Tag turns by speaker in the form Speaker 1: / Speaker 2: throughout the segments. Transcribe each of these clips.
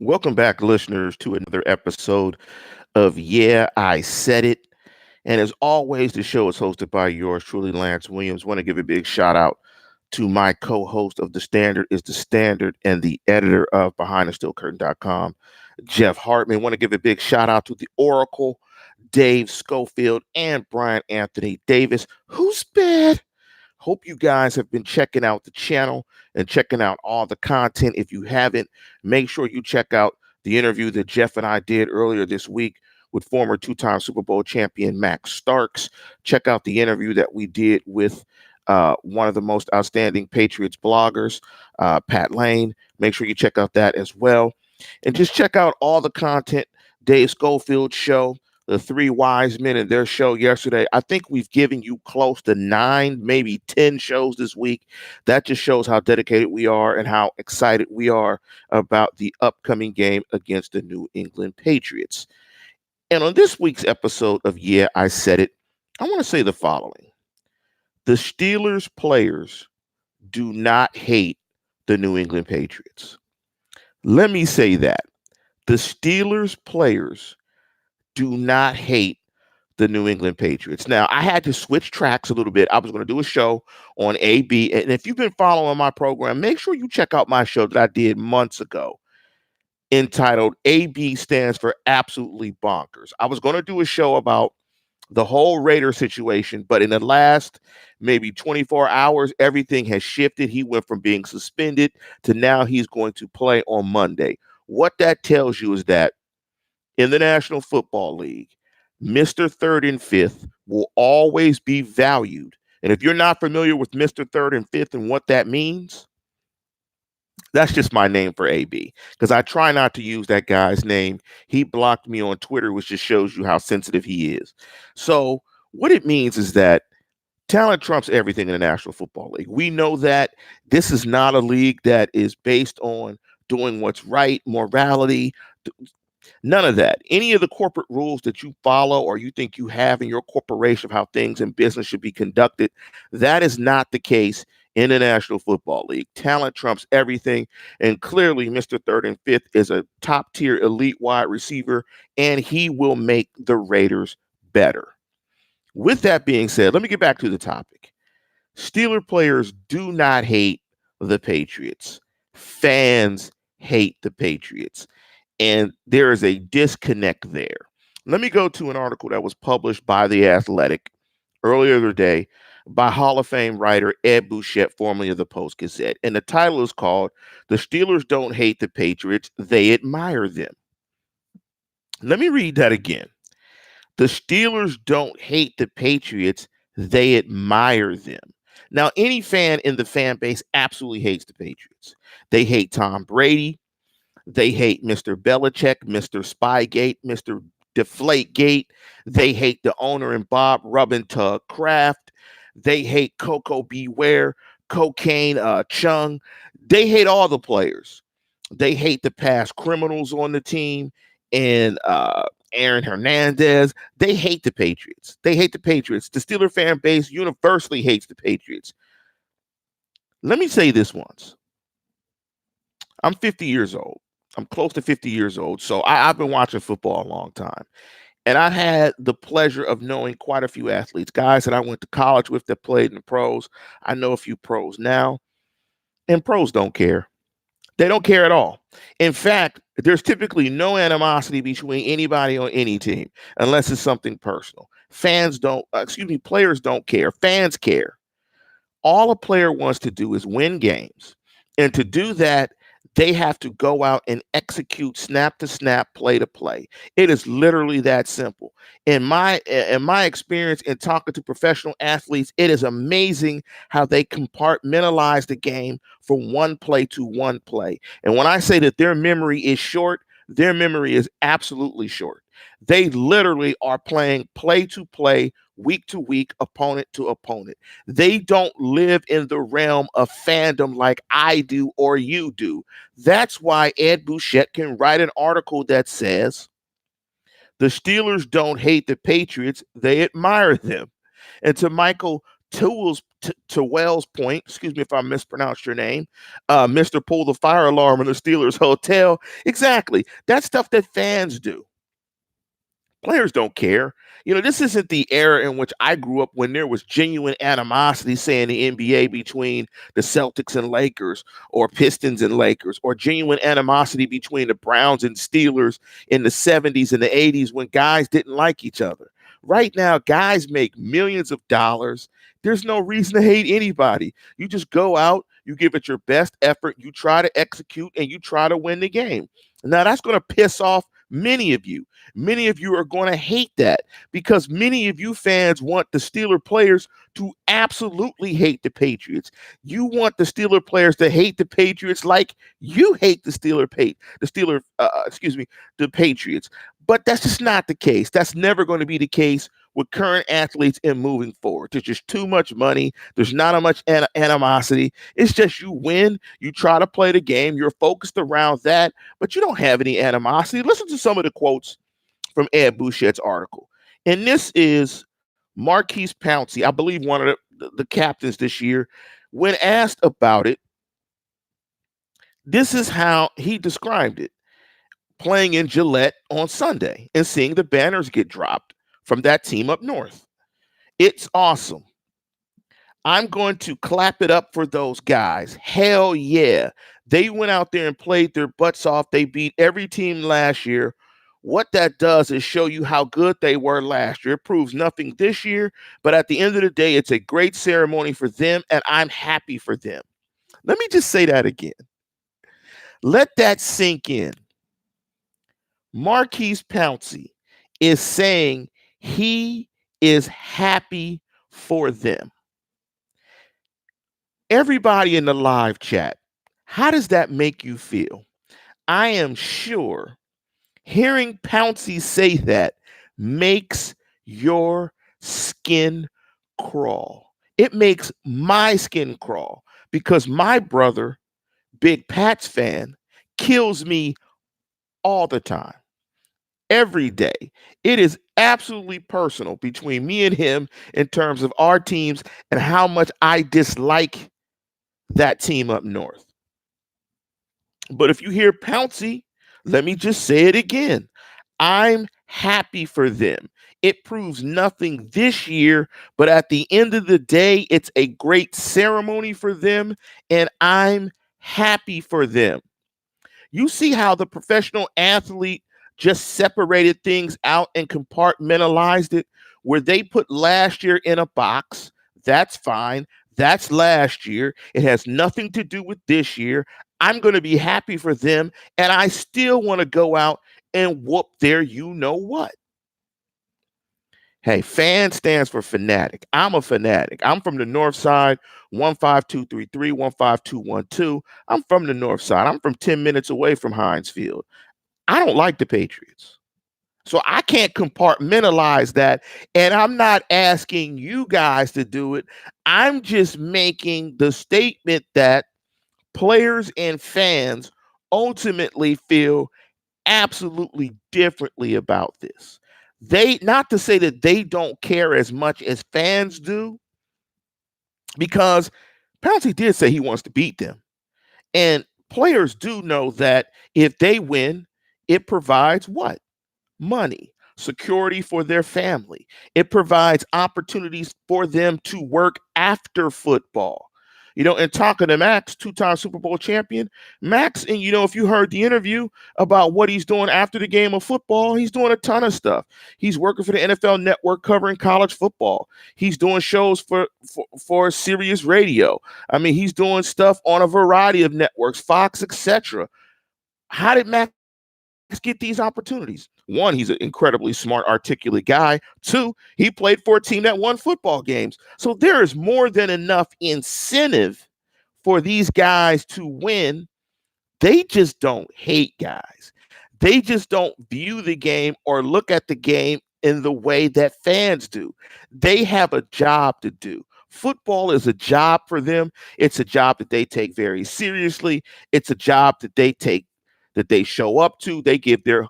Speaker 1: Welcome back, listeners, to another episode of Yeah, I Said It. And as always, the show is hosted by yours truly, Lance Williams. Want to give a big shout out to my co-host of The Standard is the Standard and the editor of BehindTheSteelCurtain.com, Jeff Hartman. Want to give a big shout out to the Oracle, Dave Schofield, and Brian Anthony Davis. Who's bad? Hope you guys have been checking out the channel and checking out all the content. If you haven't, make sure you check out the interview that Jeff and I did earlier this week with former two-time Super Bowl champion Max Starks. Check out the interview that we did with one of the most outstanding Patriots bloggers, Pat Lane. Make sure you check out that as well. And just check out all the content, Dave Schofield's show, the Three Wise Men and their show yesterday. I think we've given you close to 9, maybe 10 shows this week. That just shows how dedicated we are and how excited we are about the upcoming game against the New England Patriots. And on this week's episode of Yeah, I Said It, I want to say the following. The Steelers players do not hate the New England Patriots. Let me say that. The Steelers players do not hate the New England Patriots. Now, I had to switch tracks a little bit. I was going to do a show on AB. And if you've been following my program, make sure you check out my show that I did months ago entitled AB Stands for Absolutely Bonkers. I was going to do a show about the whole Raider situation, but in the last maybe 24 hours, everything has shifted. He went from being suspended to now he's going to play on Monday. What that tells you is that in the National Football League, Mr. Third and Fifth will always be valued. And if you're not familiar with Mr. Third and Fifth and what that means, that's just my name for AB because I try not to use that guy's name. He blocked me on Twitter, which just shows you how sensitive he is. So what it means is that talent trumps everything in the National Football League. We know that this is not a league that is based on doing what's right, morality. None of that. Any of the corporate rules that you follow or you think you have in your corporation of how things in business should be conducted, that is not the case in the National Football League. Talent trumps everything. And clearly, Mr. Third and Fifth is a top tier elite wide receiver, and he will make the Raiders better. With that being said, let me get back to the topic. Steeler players do not hate the Patriots. Fans hate the Patriots. And there is a disconnect there. Let me go to an article that was published by The Athletic earlier today by Hall of Fame writer Ed Bouchette, formerly of the Post-Gazette. And the title is called The Steelers Don't Hate the Patriots, They Admire Them. Let me read that again. The Steelers don't hate the Patriots, they admire them. Now, any fan in the fan base absolutely hates the Patriots. They hate Tom Brady. They hate Mr. Belichick, Mr. Spygate, Mr. Deflategate. They hate the owner and Bob Rubbentug Kraft. They hate Coco Beware, Cocaine Chung. They hate all the players. They hate the past criminals on the team and Aaron Hernandez. They hate the Patriots. They hate the Patriots. The Steeler fan base universally hates the Patriots. Let me say this once. I'm 50 years old. I'm close to 50 years old, so I've been watching football a long time. And I had the pleasure of knowing quite a few athletes, guys that I went to college with that played in the pros. I know a few pros now, and pros don't care. They don't care at all. In fact, there's typically no animosity between anybody on any team unless it's something personal. Players don't care. Fans care. All a player wants to do is win games. And to do that, they have to go out and execute snap to snap, play to play. It is literally that simple. In my experience in talking to professional athletes, it is amazing how they compartmentalize the game from one play to one play. And when I say that their memory is short, their memory is absolutely short. They literally are playing play to play, week to week, opponent to opponent. They don't live in the realm of fandom like I do or you do. That's why Ed Bouchette can write an article that says, the Steelers don't hate the Patriots, they admire them. And to Michael to Wells Point, excuse me if I mispronounced your name, Mr. Pull the fire alarm in the Steelers hotel. Exactly. That's stuff that fans do. Players don't care. This isn't the era in which I grew up when there was genuine animosity, say, in the NBA between the Celtics and Lakers or Pistons and Lakers, or genuine animosity between the Browns and Steelers in the 70s and the 80s when guys didn't like each other. Right now, guys make millions of dollars. There's no reason to hate anybody. You just go out, you give it your best effort, you try to execute, and you try to win the game. Now, that's going to piss off many of you. Many of you are going to hate that because many of you fans want the Steeler players to absolutely hate the Patriots. You want the Steeler players to hate the Patriots like you hate the Patriots. But that's just not the case. That's never going to be the case with current athletes and moving forward. There's just too much money. There's not much animosity. It's just you win. You try to play the game. You're focused around that, but you don't have any animosity. Listen to some of the quotes from Ed Bouchette's article. And this is Marquise Pouncey, I believe one of the captains this year. When asked about it, this is how he described it. Playing in Gillette on Sunday and seeing the banners get dropped from that team up north. It's awesome. I'm going to clap it up for those guys. Hell yeah. They went out there and played their butts off. They beat every team last year. What that does is show you how good they were last year. It proves nothing this year, but at the end of the day, it's a great ceremony for them, and I'm happy for them. Let me just say that again. Let that sink in. Marquise Pouncey is saying he is happy for them. Everybody in the live chat, how does that make you feel? I am sure hearing Pouncey say that makes your skin crawl. It makes my skin crawl because my brother, big Pats fan, kills me all the time. Every day. It is absolutely personal between me and him in terms of our teams and how much I dislike that team up north. But if you hear Pouncey, let me just say it again. I'm happy for them. It proves nothing this year, but at the end of the day, it's a great ceremony for them, and I'm happy for them. You see how the professional athlete just separated things out and compartmentalized it, where they put last year in a box. That's fine. That's last year. It has nothing to do with this year. I'm going to be happy for them, and I still want to go out and whoop their you know what. Hey, fan stands for fanatic. I'm a fanatic. I'm from the north side, 15233, 15212. I'm from the north side. I'm from 10 minutes away from Heinz Field. I don't like the Patriots. So I can't compartmentalize that. And I'm not asking you guys to do it. I'm just making the statement that players and fans ultimately feel absolutely differently about this. Not to say that they don't care as much as fans do, because Pouncey did say he wants to beat them. And players do know that if they win, it provides what? Money, security for their family. It provides opportunities for them to work after football. And talking to Max, two-time Super Bowl champion, Max, and if you heard the interview about what he's doing after the game of football, he's doing a ton of stuff. He's working for the NFL Network covering college football. He's doing shows for Sirius Radio. I mean, he's doing stuff on a variety of networks, Fox, etc. How did Max get these opportunities? One, he's an incredibly smart, articulate guy. Two, he played for a team that won football games. So there is more than enough incentive for these guys to win. They just don't hate guys. They just don't view the game or look at the game in the way that fans do. They have a job to do. Football is a job for them. It's a job that they take very seriously. It's a job that they show up to. They give their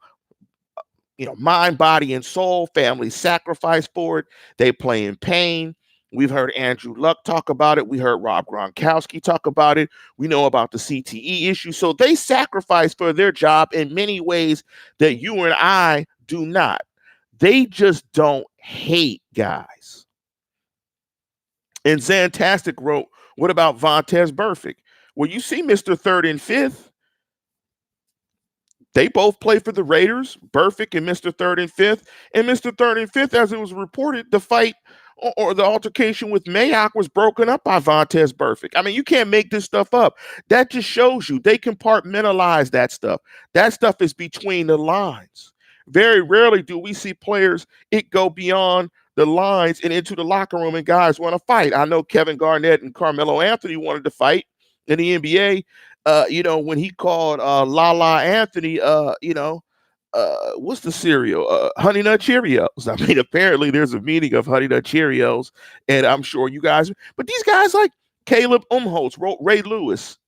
Speaker 1: mind, body, and soul, family sacrifice for it. They play in pain. We've heard Andrew Luck talk about it. We heard Rob Gronkowski talk about it. We know about the CTE issue. So they sacrifice for their job in many ways that you and I do not. They just don't hate guys. And Zantastic wrote, what about Vontaze Burfict? Well, you see Mr. Third and Fifth. They both play for the Raiders, Burfict and Mr. Third and Fifth. And Mr. Third and Fifth, as it was reported, the fight or the altercation with Mayock was broken up by Vontaze Burfict. I mean, you can't make this stuff up. That just shows you they compartmentalize that stuff. That stuff is between the lines. Very rarely do we see players it go beyond the lines and into the locker room and guys want to fight. I know Kevin Garnett and Carmelo Anthony wanted to fight in the NBA. When he called Lala Anthony, what's the cereal? Honey Nut Cheerios. I mean, apparently there's a meaning of Honey Nut Cheerios, and I'm sure you guys, but these guys like Caleb Umholtz, Ray Lewis,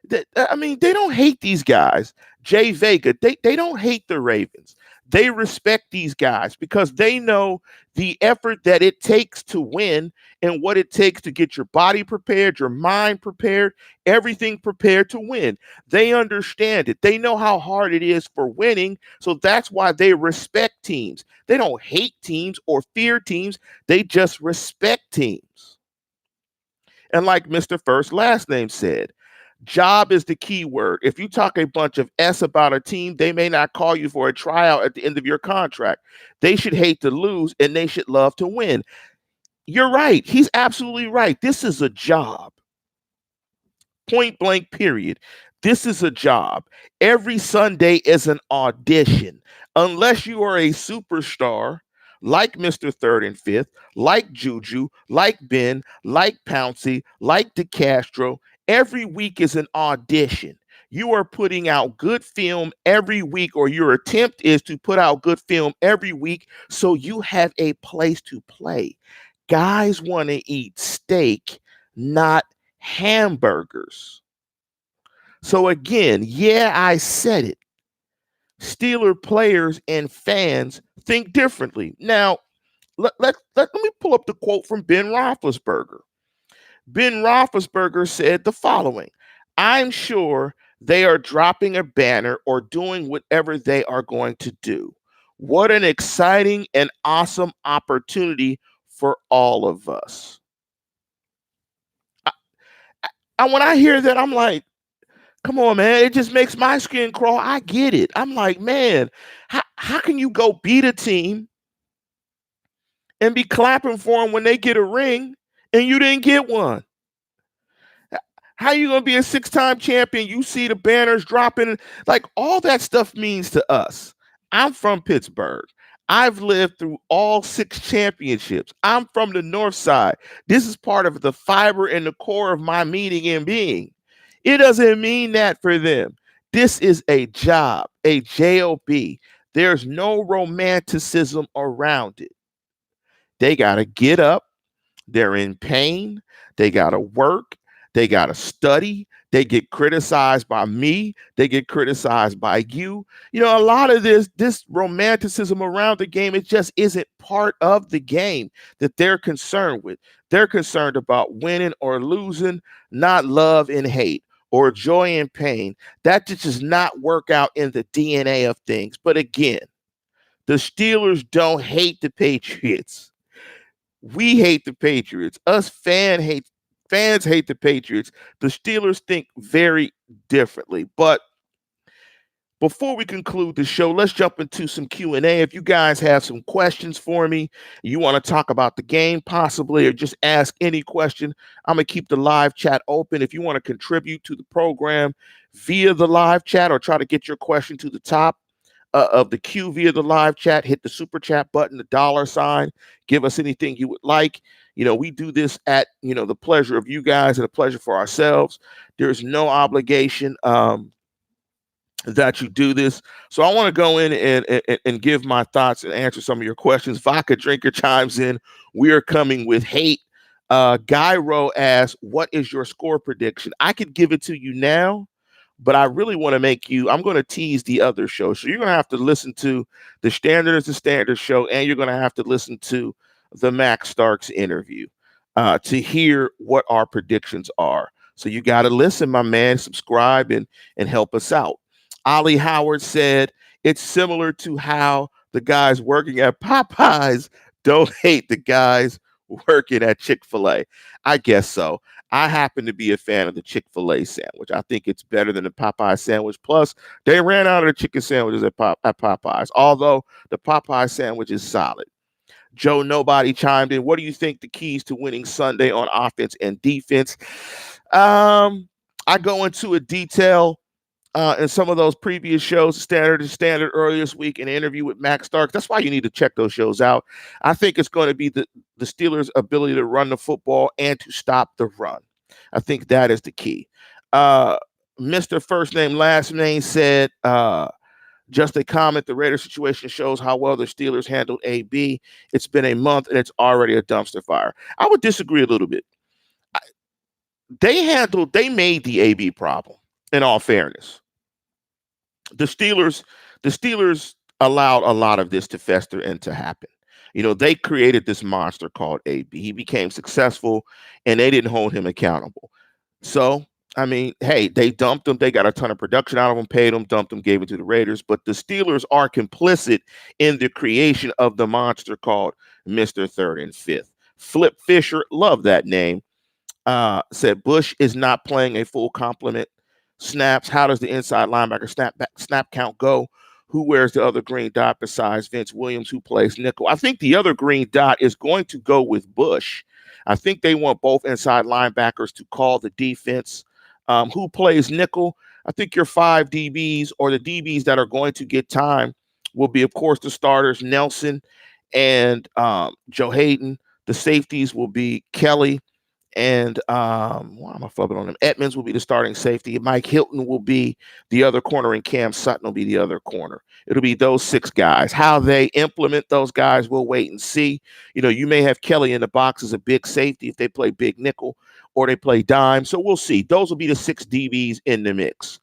Speaker 1: they don't hate these guys. Jay Vega, they don't hate the Ravens. They respect these guys because they know the effort that it takes to win and what it takes to get your body prepared, your mind prepared, everything prepared to win. They understand it. They know how hard it is for winning. So that's why they respect teams. They don't hate teams or fear teams. They just respect teams. And like Mr. First Last Name said, job is the key word. If you talk a bunch of S about a team, they may not call you for a tryout at the end of your contract. They should hate to lose and they should love to win. You're right. He's absolutely right. This is a job. Point blank, period. This is a job. Every Sunday is an audition. Unless you are a superstar like Mr. Third and Fifth, like Juju, like Ben, like Pouncey, like DeCastro, every week is an audition. You are putting out good film every week, or your attempt is to put out good film every week so you have a place to play. Guys want to eat steak, not hamburgers. So again, yeah, I said it. Steeler players and fans think differently. Now, let me pull up the quote from Ben Roethlisberger. Ben Roethlisberger said the following: I'm sure they are dropping a banner or doing whatever they are going to do. What an exciting and awesome opportunity for all of us. When I hear that, I'm like, come on, man. It just makes my skin crawl. I get it. I'm like, man, how can you go beat a team and be clapping for them when they get a ring and you didn't get one? How you going to be a six-time champion? You see the banners dropping. Like, all that stuff means to us. I'm from Pittsburgh. I've lived through all 6 championships. I'm from the North Side. This is part of the fiber and the core of my meaning and being. It doesn't mean that for them. This is a job, a job. There's no romanticism around it. They got to get up. They're in pain. They got to work. They got to study. They get criticized by me. They get criticized by you. You know, a lot of this romanticism around the game, it just isn't part of the game that they're concerned with. They're concerned about winning or losing, not love and hate or joy and pain. That just does not work out in the DNA of things. But again, the Steelers don't hate the Patriots. We hate the Patriots. Us fans hate the Patriots. The Steelers think very differently. But before we conclude the show, let's jump into some Q&A. If you guys have some questions for me, you want to talk about the game possibly, or just ask any question, I'm going to keep the live chat open. If you want to contribute to the program via the live chat or try to get your question to the top of the queue via the live chat, hit the super chat button, the $sign, give us anything you would like. You know, we do this at, the pleasure of you guys and a pleasure for ourselves. There's no obligation that you do this. So I want to go in and give my thoughts and answer some of your questions. Vodka Drinker chimes in. We are coming with hate. Gyro asks, what is your score prediction? I could give it to you now, but I really want to I'm going to tease the other show. So you're going to have to listen to the Standard is the Standard show, and you're going to have to listen to the Max Starks interview. to hear what our predictions are. So you got to listen, my man, subscribe and help us out. Ollie Howard said it's similar to how the guys working at Popeyes don't hate the guys working at Chick-fil-A. I guess so. I happen to be a fan of the Chick-fil-A sandwich. I think it's better than the Popeye sandwich. Plus, they ran out of the chicken sandwiches at Popeyes, although the Popeye sandwich is solid. Joe Nobody chimed in. What do you think the keys to winning Sunday on offense and defense? I go into a detail in some of those previous shows, standard earlier this week, an interview with Max Stark. That's why you need to check those shows out. I think it's going to be the Steelers' ability to run the football and to stop the run. I think that is the key. Mr. First Name Last Name said, just a comment, the Raiders situation shows how well the Steelers handled AB. It's been a month and it's already a dumpster fire. I would disagree a little bit. They made the AB problem, in all fairness. The Steelers allowed a lot of this to fester and to happen. You know, they created this monster called AB. He became successful and they didn't hold him accountable. So, I mean, hey, they dumped him. They got a ton of production out of him, paid him, dumped him, gave it to the Raiders. But the Steelers are complicit in the creation of the monster called Mr. Third and Fifth. Flip Fisher, love that name, said Bush is not playing a full complement snaps. How does the inside linebacker snap count go? Who wears the other green dot besides Vince Williams, who plays nickel? I think the other green dot is going to go with Bush. I think they want both inside linebackers to call the defense. Who plays nickel? I think your 5 DBs or the DBs that are going to get time will be, of course, the starters, Nelson and Joe Hayden. The safeties will be Kelly and why am I flubbing on him? Edmonds will be the starting safety. Mike Hilton will be the other corner, and Cam Sutton will be the other corner. It'll be those 6 guys. How they implement those guys, we'll wait and see. You know, you may have Kelly in the box as a big safety if they play big nickel or they play dime. So we'll see. Those will be the 6 DBs in the mix.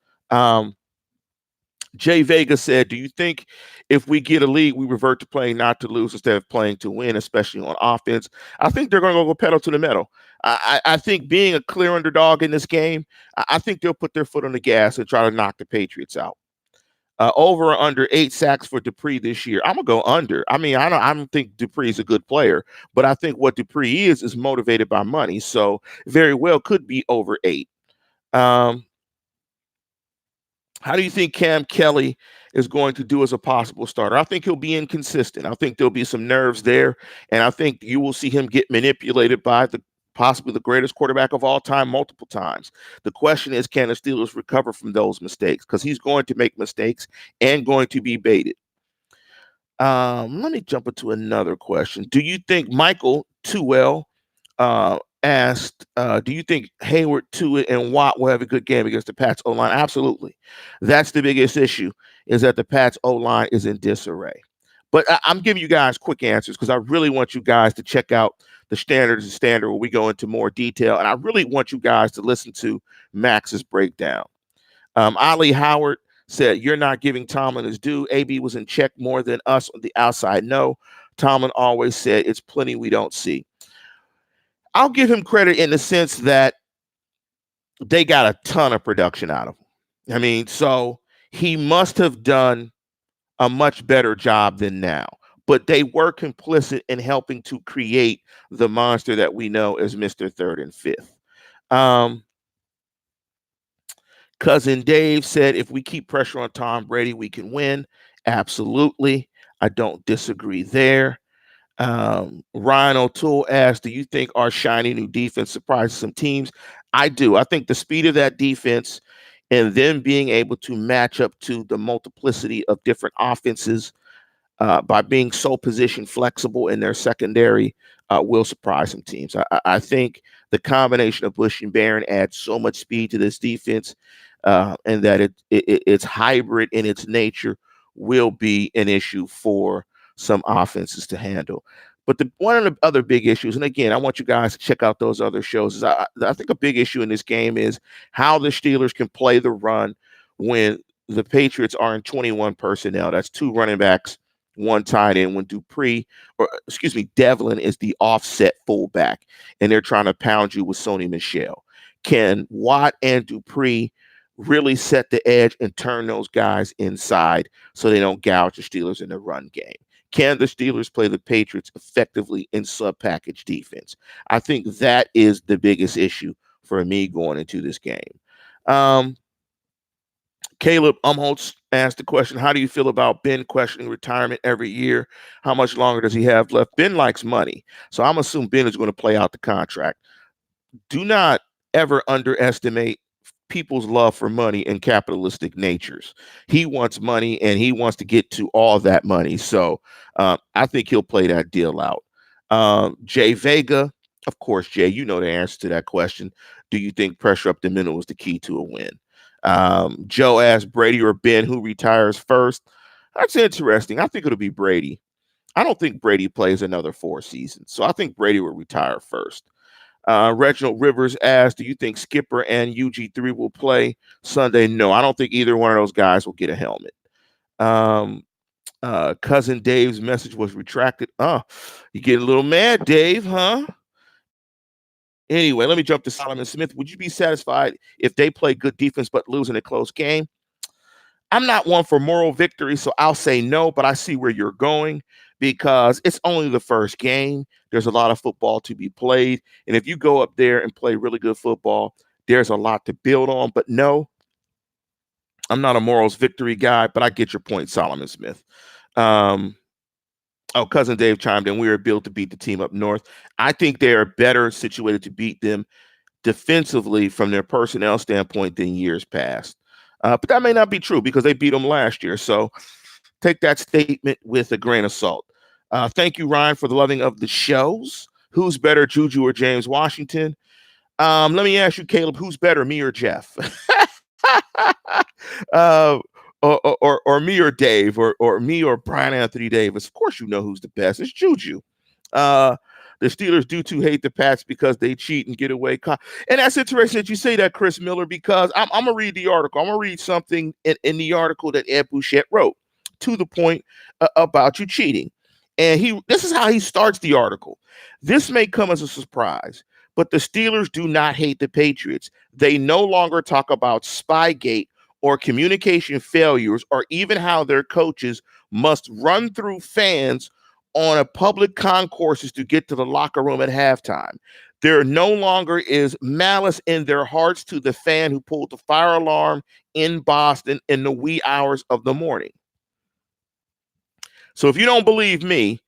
Speaker 1: Jay Vega said, do you think if we get a lead, we revert to playing not to lose instead of playing to win, especially on offense? I think they're going to go pedal to the metal. I think being a clear underdog in this game, I think they'll put their foot on the gas and try to knock the Patriots out. Over or under 8 sacks for Dupree this year. I'm going to go under. I mean, I don't think Dupree is a good player, but I think what Dupree is motivated by money. So very well could be over 8. How do you think Cam Kelly is going to do as a possible starter? I think he'll be inconsistent. I think there'll be some nerves there, and I think you will see him get manipulated by possibly the greatest quarterback of all time multiple times. The question is, can the Steelers recover from those mistakes? Because he's going to make mistakes and going to be baited. Let me jump into another question. Do you think Michael Tuwell asked, do you think Hayward, Tuitt, and Watt will have a good game against the Pats O-line? Absolutely. That's the biggest issue, is that the Pats O-line is in disarray. But I'm giving you guys quick answers because I really want you guys to check out the Standards where we go into more detail. And I really want you guys to listen to Max's breakdown. Ollie Howard said, you're not giving Tomlin his due. AB was in check more than us on the outside. No, Tomlin always said it's plenty we don't see. I'll give him credit in the sense that they got a ton of production out of him. I mean, so he must have done a much better job than now. But they were complicit in helping to create the monster that we know as Mr. Third and Fifth. Cousin Dave said, if we keep pressure on Tom Brady, we can win. Absolutely. I don't disagree there. Ryan O'Toole asked, do you think our shiny new defense surprises some teams? I do. I think the speed of that defense and them being able to match up to the multiplicity of different offenses by being so position flexible in their secondary will surprise some teams. I think the combination of Bush and Barron adds so much speed to this defense and that it's hybrid in its nature will be an issue for some offenses to handle. But one of the other big issues, and again, I want you guys to check out those other shows, is I think a big issue in this game is how the Steelers can play the run when the Patriots are in 21 personnel. That's 2 running backs, one tight end when Devlin is the offset fullback, and they're trying to pound you with Sony Michel. Can Watt and Dupree really set the edge and turn those guys inside so they don't gouge the Steelers in the run game? Can the Steelers play the Patriots effectively in sub-package defense? I think that is the biggest issue for me going into this game. Caleb Umholtz asked the question, how do you feel about Ben questioning retirement every year? How much longer does he have left? Ben likes money, so I'm assuming Ben is going to play out the contract. Do not ever underestimate people's love for money and capitalistic natures. He wants money, and he wants to get to all that money. So I think he'll play that deal out. Jay Vega, of course, Jay, you know the answer to that question. Do you think pressure up the middle is the key to a win? Joe asked Brady or Ben who retires first. That's interesting. I think it'll be Brady. I don't think Brady plays another 4 seasons, so I think Brady will retire first. Reginald Rivers asked, do you think Skipper and UG3 will play Sunday? No, I don't think either one of those guys will get a helmet. Cousin Dave's message was retracted. You getting a little mad, Dave, huh? Anyway, let me jump to Solomon Smith. Would you be satisfied if they play good defense but lose in a close game? I'm not one for moral victory, so I'll say no, but I see where you're going because it's only the first game. There's a lot of football to be played. And if you go up there and play really good football, there's a lot to build on. But no, I'm not a morals victory guy, but I get your point, Solomon Smith. Cousin Dave chimed in. We are built to beat the team up north. I think they are better situated to beat them defensively from their personnel standpoint than years past. But that may not be true because they beat them last year. So take that statement with a grain of salt. Thank you, Ryan, for the loving of the shows. Who's better, Juju or James Washington? Let me ask you, Caleb, who's better, me or Jeff? Or me or Dave, or me or Brian Anthony Davis. Of course, you know who's the best. It's Juju. The Steelers do too hate the Pats because they cheat and get away. And that's interesting that you say that, Chris Miller, because I'm going to read the article. I'm going to read something in the article that Ed Bouchette wrote to the point about you cheating. And this is how he starts the article. This may come as a surprise, but the Steelers do not hate the Patriots. They no longer talk about Spygate or communication failures or even how their coaches must run through fans on a public concourses to get to the locker room at halftime. There no longer is malice in their hearts to the fan who pulled the fire alarm in Boston in the wee hours of the morning. So if you don't believe me,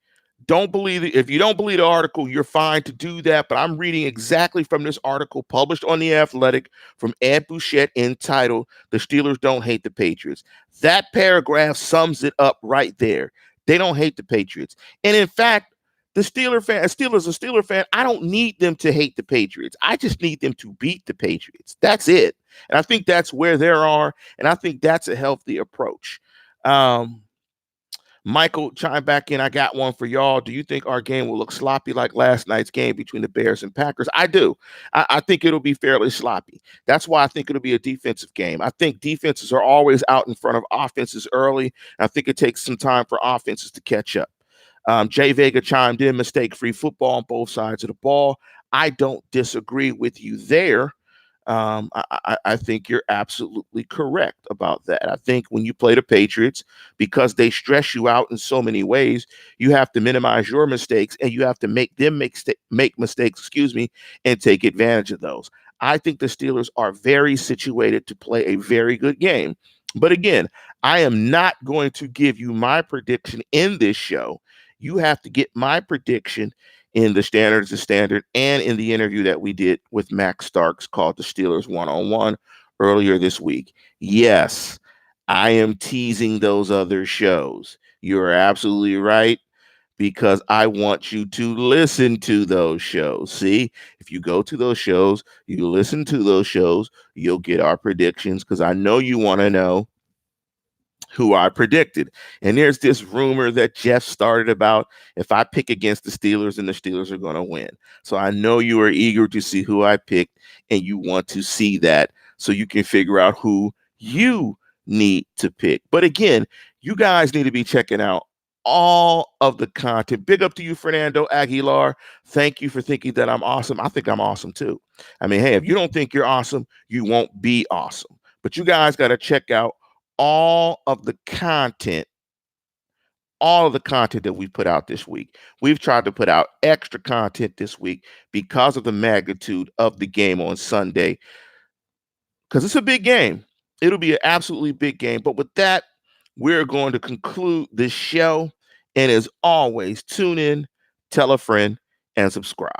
Speaker 1: if you don't believe the article, you're fine to do that. But I'm reading exactly from this article published on The Athletic from Ed Bouchette entitled, "The Steelers Don't Hate the Patriots." That paragraph sums it up right there. They don't hate the Patriots. And in fact, the Steeler fan, I don't need them to hate the Patriots. I just need them to beat the Patriots. That's it. And I think that's where they are. And I think that's a healthy approach. Michael chimed back in. I got one for y'all. Do you think our game will look sloppy like last night's game between the Bears and Packers? I do. I think it'll be fairly sloppy. That's why I think it'll be a defensive game. I think defenses are always out in front of offenses early. I think it takes some time for offenses to catch up. Jay Vega chimed in, mistake-free football on both sides of the ball. I don't disagree with you there. I think you're absolutely correct about that. I think when you play the Patriots, because they stress you out in so many ways, you have to minimize your mistakes and you have to make them make mistakes, and take advantage of those. I think the Steelers are very situated to play a very good game. But again, I am not going to give you my prediction in this show. You have to get my prediction in the Standard and in the interview that we did with Max Starks called The Steelers One-on-One earlier this week. Yes, I am teasing those other shows. You're absolutely right, because I want you to listen to those shows. See, if you go to those shows, you listen to those shows, you'll get our predictions, because I know you want to know who I predicted. And there's this rumor that Jeff started about if I pick against the Steelers, and the Steelers are going to win. So I know you are eager to see who I picked, and you want to see that so you can figure out who you need to pick. But again, you guys need to be checking out all of the content. Big up to you, Fernando Aguilar. Thank you for thinking that I'm awesome. I think I'm awesome too. I mean, hey, if you don't think you're awesome, you won't be awesome. But you guys got to check out all of the content, all of the content that we put out this week. We've tried to put out extra content this week because of the magnitude of the game on Sunday, because it's a big game. It'll be an absolutely big game. But with that, we're going to conclude this show. And as always, tune in, tell a friend, and subscribe.